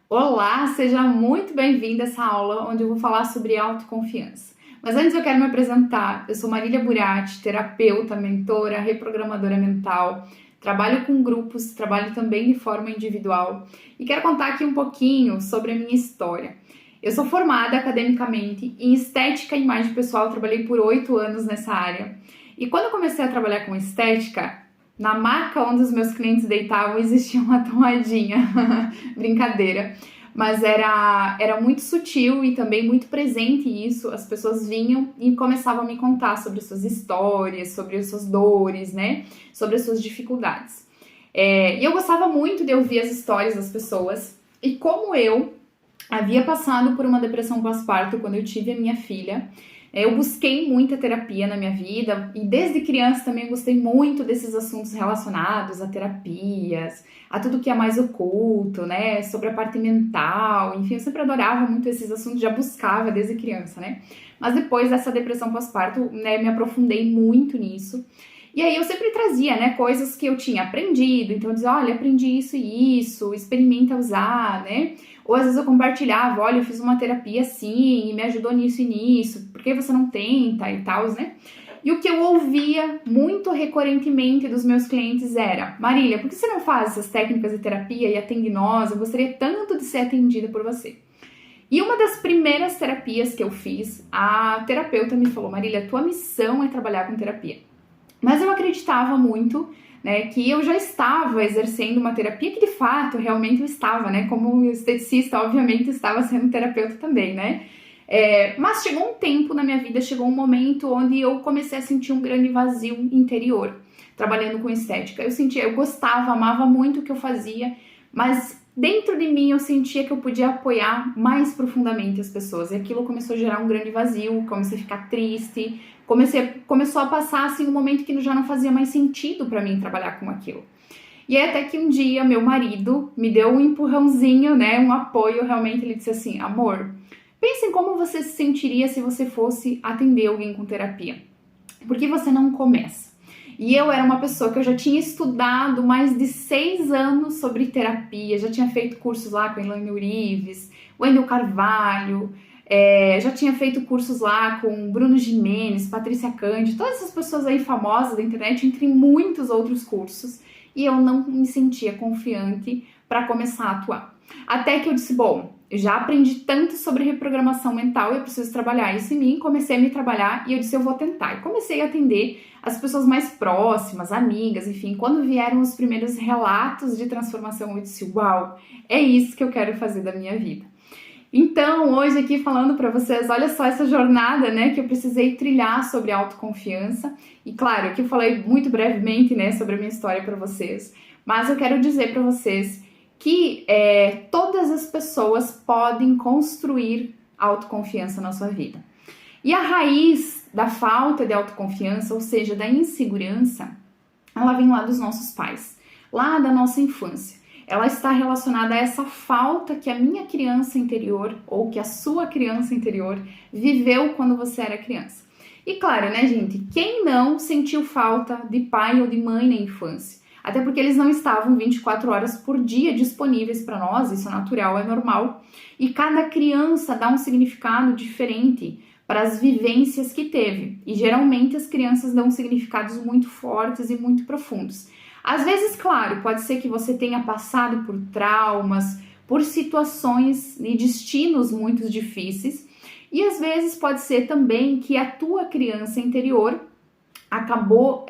Olá, seja muito bem-vindo a essa aula onde eu vou falar sobre autoconfiança. Mas antes eu quero me apresentar. Eu sou Marília Burati, terapeuta, mentora, reprogramadora mental. Trabalho com grupos, trabalho também de forma individual e quero contar aqui um pouquinho sobre a minha história. Eu sou formada academicamente em estética e imagem pessoal, trabalhei por 8 anos nessa área. E quando eu comecei a trabalhar com estética, na maca onde os meus clientes deitavam existia uma tomadinha. Brincadeira. Mas era muito sutil e também muito presente isso. As pessoas vinham e começavam a me contar sobre suas histórias, sobre as suas dores, né? Sobre as suas dificuldades. E eu gostava muito de ouvir as histórias das pessoas. E como eu havia passado por uma depressão pós-parto quando eu tive a minha filha, eu busquei muita terapia na minha vida e desde criança também gostei muito desses assuntos relacionados a terapias, a tudo que é mais oculto, né, sobre a parte mental, enfim, eu sempre adorava muito esses assuntos, já buscava desde criança, né. Mas depois dessa depressão pós-parto, né, me aprofundei muito nisso. E aí eu sempre trazia, né, coisas que eu tinha aprendido, então eu dizia, olha, aprendi isso e isso, experimenta usar, né? Ou às vezes eu compartilhava, olha, eu fiz uma terapia assim e me ajudou nisso e nisso, por que você não tenta e tal, né? E o que eu ouvia muito recorrentemente dos meus clientes era, Marília, por que você não faz essas técnicas de terapia e atende nós? Eu gostaria tanto de ser atendida por você. E uma das primeiras terapias que eu fiz, a terapeuta me falou, Marília, tua missão é trabalhar com terapia. Mas eu acreditava muito, né, que eu já estava exercendo uma terapia que de fato, realmente eu estava, né, como esteticista, obviamente estava sendo terapeuta também, né. Mas chegou um tempo na minha vida, chegou um momento onde eu comecei a sentir um grande vazio interior, trabalhando com estética. Eu gostava, amava muito o que eu fazia, mas dentro de mim eu sentia que eu podia apoiar mais profundamente as pessoas. E aquilo começou a gerar um grande vazio, comecei a ficar triste, começou a passar assim um momento que já não fazia mais sentido para mim trabalhar com aquilo. E aí até que um dia meu marido me deu um empurrãozinho, né, um apoio, realmente ele disse assim, amor, pense em como você se sentiria se você fosse atender alguém com terapia. Por que você não começa? E eu era uma pessoa que eu já tinha estudado mais de 6 anos sobre terapia, já tinha feito cursos lá com a Elaine Urives, Wendel Carvalho, já tinha feito cursos lá com Bruno Gimenez, Patrícia Cândido, todas essas pessoas aí famosas da internet, entre muitos outros cursos, e eu não me sentia confiante para começar a atuar. Até que eu disse, bom, eu já aprendi tanto sobre reprogramação mental, eu preciso trabalhar isso em mim, comecei a me trabalhar e eu disse, eu vou tentar. E comecei a atender as pessoas mais próximas, amigas, enfim, quando vieram os primeiros relatos de transformação, eu disse, uau, é isso que eu quero fazer da minha vida. Então, hoje aqui falando para vocês, olha só essa jornada, né, que eu precisei trilhar sobre autoconfiança. E claro, aqui eu falei muito brevemente, né, sobre a minha história para vocês, mas eu quero dizer para vocês que todas as pessoas podem construir autoconfiança na sua vida. E a raiz da falta de autoconfiança, ou seja, da insegurança, ela vem lá dos nossos pais, lá da nossa infância. Ela está relacionada a essa falta que a minha criança interior, ou que a sua criança interior, viveu quando você era criança. E claro, né, gente, quem não sentiu falta de pai ou de mãe na infância? Até porque eles não estavam 24 horas por dia disponíveis para nós, isso é natural, é normal. E cada criança dá um significado diferente para as vivências que teve. E geralmente as crianças dão significados muito fortes e muito profundos. Às vezes, claro, pode ser que você tenha passado por traumas, por situações e destinos muito difíceis. E às vezes pode ser também que a tua criança interior acabou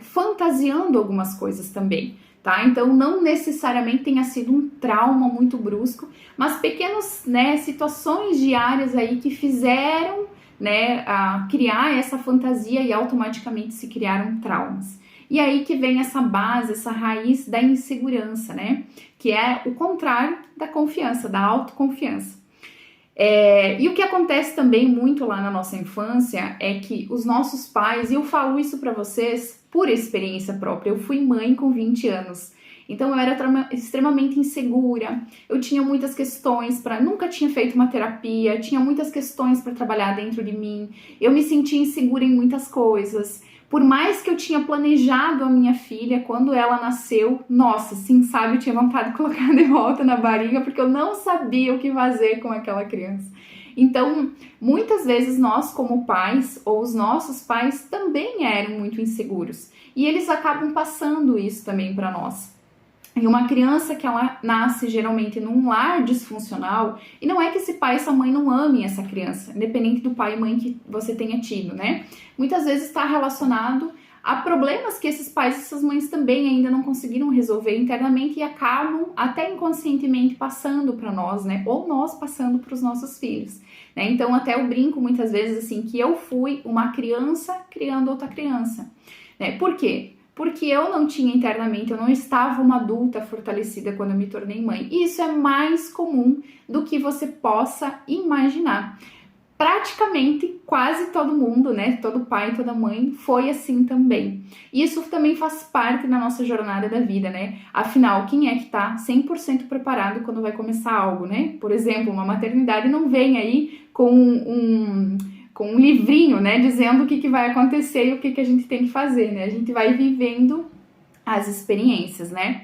fantasiando algumas coisas também, tá? Então não necessariamente tenha sido um trauma muito brusco, mas pequenas, né, situações diárias aí que fizeram, né, criar essa fantasia e automaticamente se criaram traumas. E aí que vem essa base, essa raiz da insegurança, né? Que é o contrário da confiança, da autoconfiança. E o que acontece também muito lá na nossa infância é que os nossos pais, e eu falo isso para vocês por experiência própria, eu fui mãe com 20 anos, então eu era extremamente insegura, eu tinha muitas questões nunca tinha feito uma terapia, tinha muitas questões para trabalhar dentro de mim, eu me sentia insegura em muitas coisas, Por mais que eu tinha planejado a minha filha, quando ela nasceu, nossa, sim, sabe, eu tinha vontade de colocar de volta na barriga, porque eu não sabia o que fazer com aquela criança. Então, muitas vezes nós como pais, ou os nossos pais, também eram muito inseguros. E eles acabam passando isso também para nós. E uma criança que ela nasce geralmente num lar disfuncional, e não é que esse pai e essa mãe não amem essa criança, independente do pai e mãe que você tenha tido, né? Muitas vezes está relacionado a problemas que esses pais e essas mães também ainda não conseguiram resolver internamente e acabam até inconscientemente passando para nós, né? Ou nós passando para os nossos filhos, né? Então até eu brinco muitas vezes assim que eu fui uma criança criando outra criança, né? Por quê? Porque eu não tinha internamente, eu não estava uma adulta fortalecida quando eu me tornei mãe. E isso é mais comum do que você possa imaginar. Praticamente quase todo mundo, né, todo pai, toda mãe foi assim também. E isso também faz parte da nossa jornada da vida, né? Afinal, quem é que tá 100% preparado quando vai começar algo, né? Por exemplo, uma maternidade não vem aí com um livrinho, né, dizendo o que vai acontecer e o que a gente tem que fazer, né? A gente vai vivendo as experiências, né?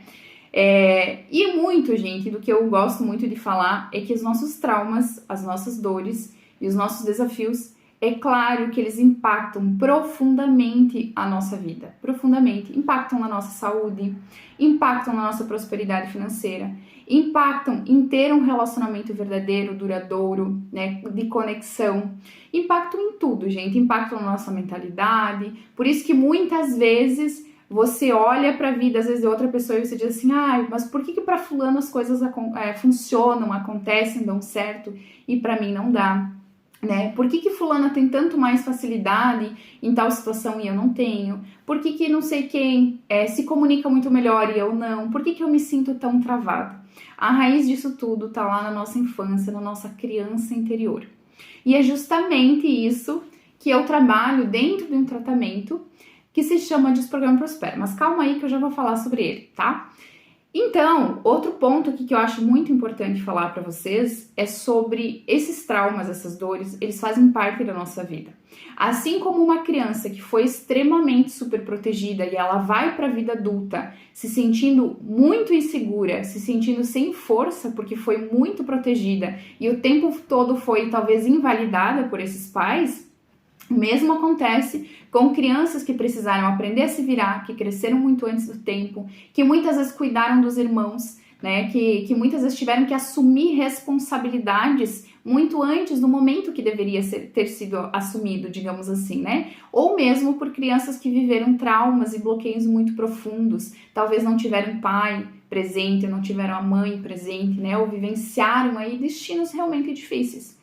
E muito, gente, do que eu gosto muito de falar é que os nossos traumas, as nossas dores e os nossos desafios, é claro que eles impactam profundamente a nossa vida, profundamente, impactam na nossa saúde, impactam na nossa prosperidade financeira, impactam em ter um relacionamento verdadeiro, duradouro, né, de conexão, impactam em tudo, gente, impactam na nossa mentalidade. Por isso que muitas vezes você olha para a vida, às vezes, de outra pessoa e você diz assim, mas por que para fulano as coisas funcionam, acontecem, dão certo e para mim não dá? Né? Por que fulana tem tanto mais facilidade em tal situação e eu não tenho? Por que não sei quem se comunica muito melhor e eu não? Por que eu me sinto tão travada? A raiz disso tudo tá lá na nossa infância, na nossa criança interior. E é justamente isso que eu trabalho dentro de um tratamento que se chama Desprograma Prospera. Mas calma aí que eu já vou falar sobre ele, tá? Então, outro ponto aqui que eu acho muito importante falar para vocês é sobre esses traumas, essas dores, eles fazem parte da nossa vida. Assim como uma criança que foi extremamente super protegida e ela vai para a vida adulta se sentindo muito insegura, se sentindo sem força porque foi muito protegida e o tempo todo foi talvez invalidada por esses pais, o mesmo acontece com crianças que precisaram aprender a se virar, que cresceram muito antes do tempo, que muitas vezes cuidaram dos irmãos, né? Que muitas vezes tiveram que assumir responsabilidades muito antes do momento que deveria ter sido assumido, digamos assim, né? Ou mesmo por crianças que viveram traumas e bloqueios muito profundos, talvez não tiveram pai presente, não tiveram a mãe presente, né? Ou vivenciaram aí destinos realmente difíceis.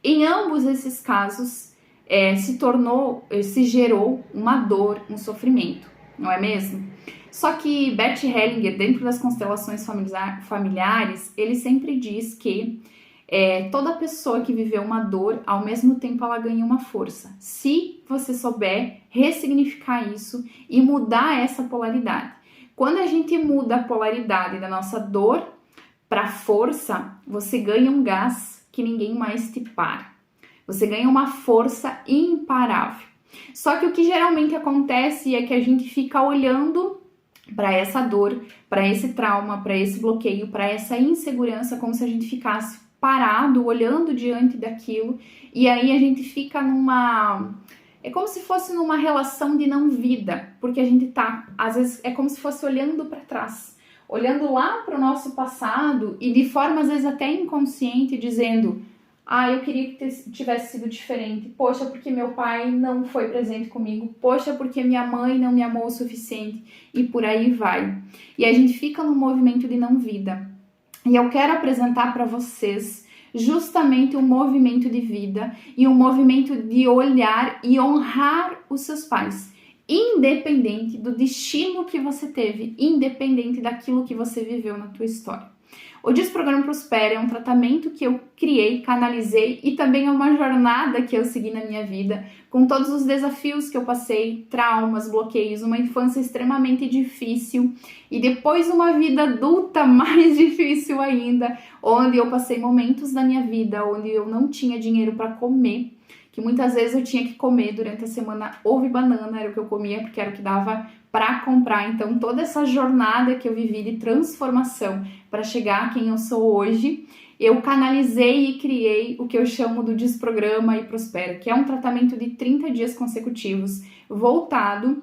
Em ambos esses casos, se gerou uma dor, um sofrimento, não é mesmo? Só que Bert Hellinger, dentro das constelações familiares, ele sempre diz que toda pessoa que viveu uma dor, ao mesmo tempo ela ganha uma força, se você souber ressignificar isso e mudar essa polaridade. Quando a gente muda a polaridade da nossa dor para força, você ganha um gás que ninguém mais te para. Você ganha uma força imparável. Só que o que geralmente acontece é que a gente fica olhando para essa dor, para esse trauma, para esse bloqueio, para essa insegurança, como se a gente ficasse parado, olhando diante daquilo, e aí a gente fica é como se fosse numa relação de não vida, porque a gente tá, às vezes, é como se fosse olhando para trás, olhando lá para o nosso passado e de forma, às vezes, até inconsciente, dizendo... eu queria que tivesse sido diferente. Poxa, porque meu pai não foi presente comigo. Poxa, porque minha mãe não me amou o suficiente. E por aí vai. E a gente fica num movimento de não vida. E eu quero apresentar para vocês justamente um movimento de vida e um movimento de olhar e honrar os seus pais. Independente do destino que você teve, independente daquilo que você viveu na tua história. O Desprograma Prospera é um tratamento que eu criei, canalizei e também é uma jornada que eu segui na minha vida, com todos os desafios que eu passei, traumas, bloqueios, uma infância extremamente difícil e depois uma vida adulta mais difícil ainda, onde eu passei momentos da minha vida onde eu não tinha dinheiro para comer, que muitas vezes eu tinha que comer durante a semana ovo e banana, era o que eu comia porque era o que dava para comprar. Então toda essa jornada que eu vivi de transformação para chegar a quem eu sou hoje, eu canalizei e criei o que eu chamo do Desprograma e Prospera, que é um tratamento de 30 dias consecutivos voltado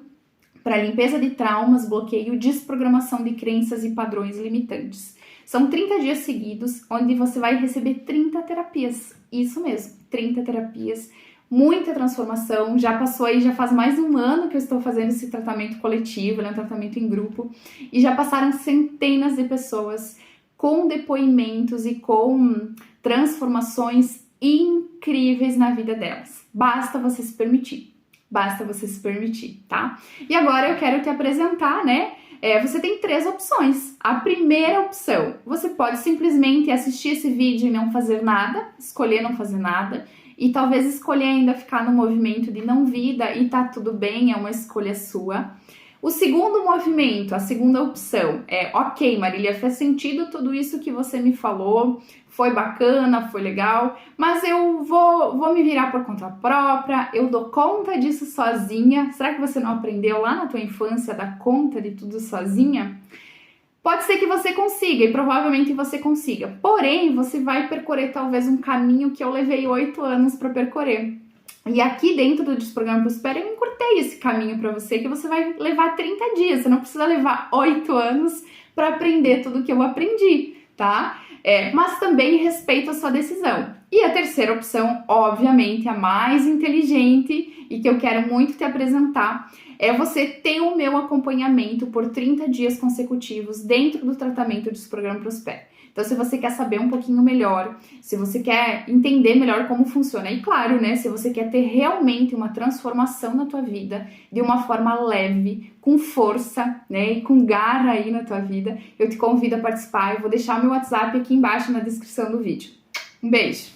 para limpeza de traumas, bloqueio e desprogramação de crenças e padrões limitantes. São 30 dias seguidos, onde você vai receber 30 terapias. Isso mesmo, 30 terapias, muita transformação. Já passou aí, já faz mais de um ano que eu estou fazendo esse tratamento coletivo, né, um tratamento em grupo, e já passaram centenas de pessoas com depoimentos e com transformações incríveis na vida delas. Basta você se permitir. Basta você se permitir, tá? E agora eu quero te apresentar, né? Você tem 3 opções. A primeira opção, você pode simplesmente assistir esse vídeo e não fazer nada, escolher não fazer nada, e talvez escolher ainda ficar no movimento de não vida e tá tudo bem, é uma escolha sua. O segundo movimento, a segunda opção é: ok, Marília, faz sentido tudo isso que você me falou, foi bacana, foi legal, mas eu vou me virar por conta própria, eu dou conta disso sozinha. Será que você não aprendeu lá na tua infância a dar conta de tudo sozinha? Pode ser que você consiga, e provavelmente você consiga, porém você vai percorrer talvez um caminho que eu levei 8 anos para percorrer. E aqui dentro do Desprograma Prospera eu encurtei esse caminho para você, que você vai levar 30 dias, você não precisa levar 8 anos para aprender tudo que eu aprendi, tá? Mas também respeito a sua decisão. E a terceira opção, obviamente, a mais inteligente e que eu quero muito te apresentar, é você ter o meu acompanhamento por 30 dias consecutivos dentro do tratamento Desprograma Prospera. Então, se você quer saber um pouquinho melhor, se você quer entender melhor como funciona, e claro, né, se você quer ter realmente uma transformação na tua vida de uma forma leve, com força, né, e com garra aí na tua vida, eu te convido a participar. Eu vou deixar o meu WhatsApp aqui embaixo na descrição do vídeo. Um beijo!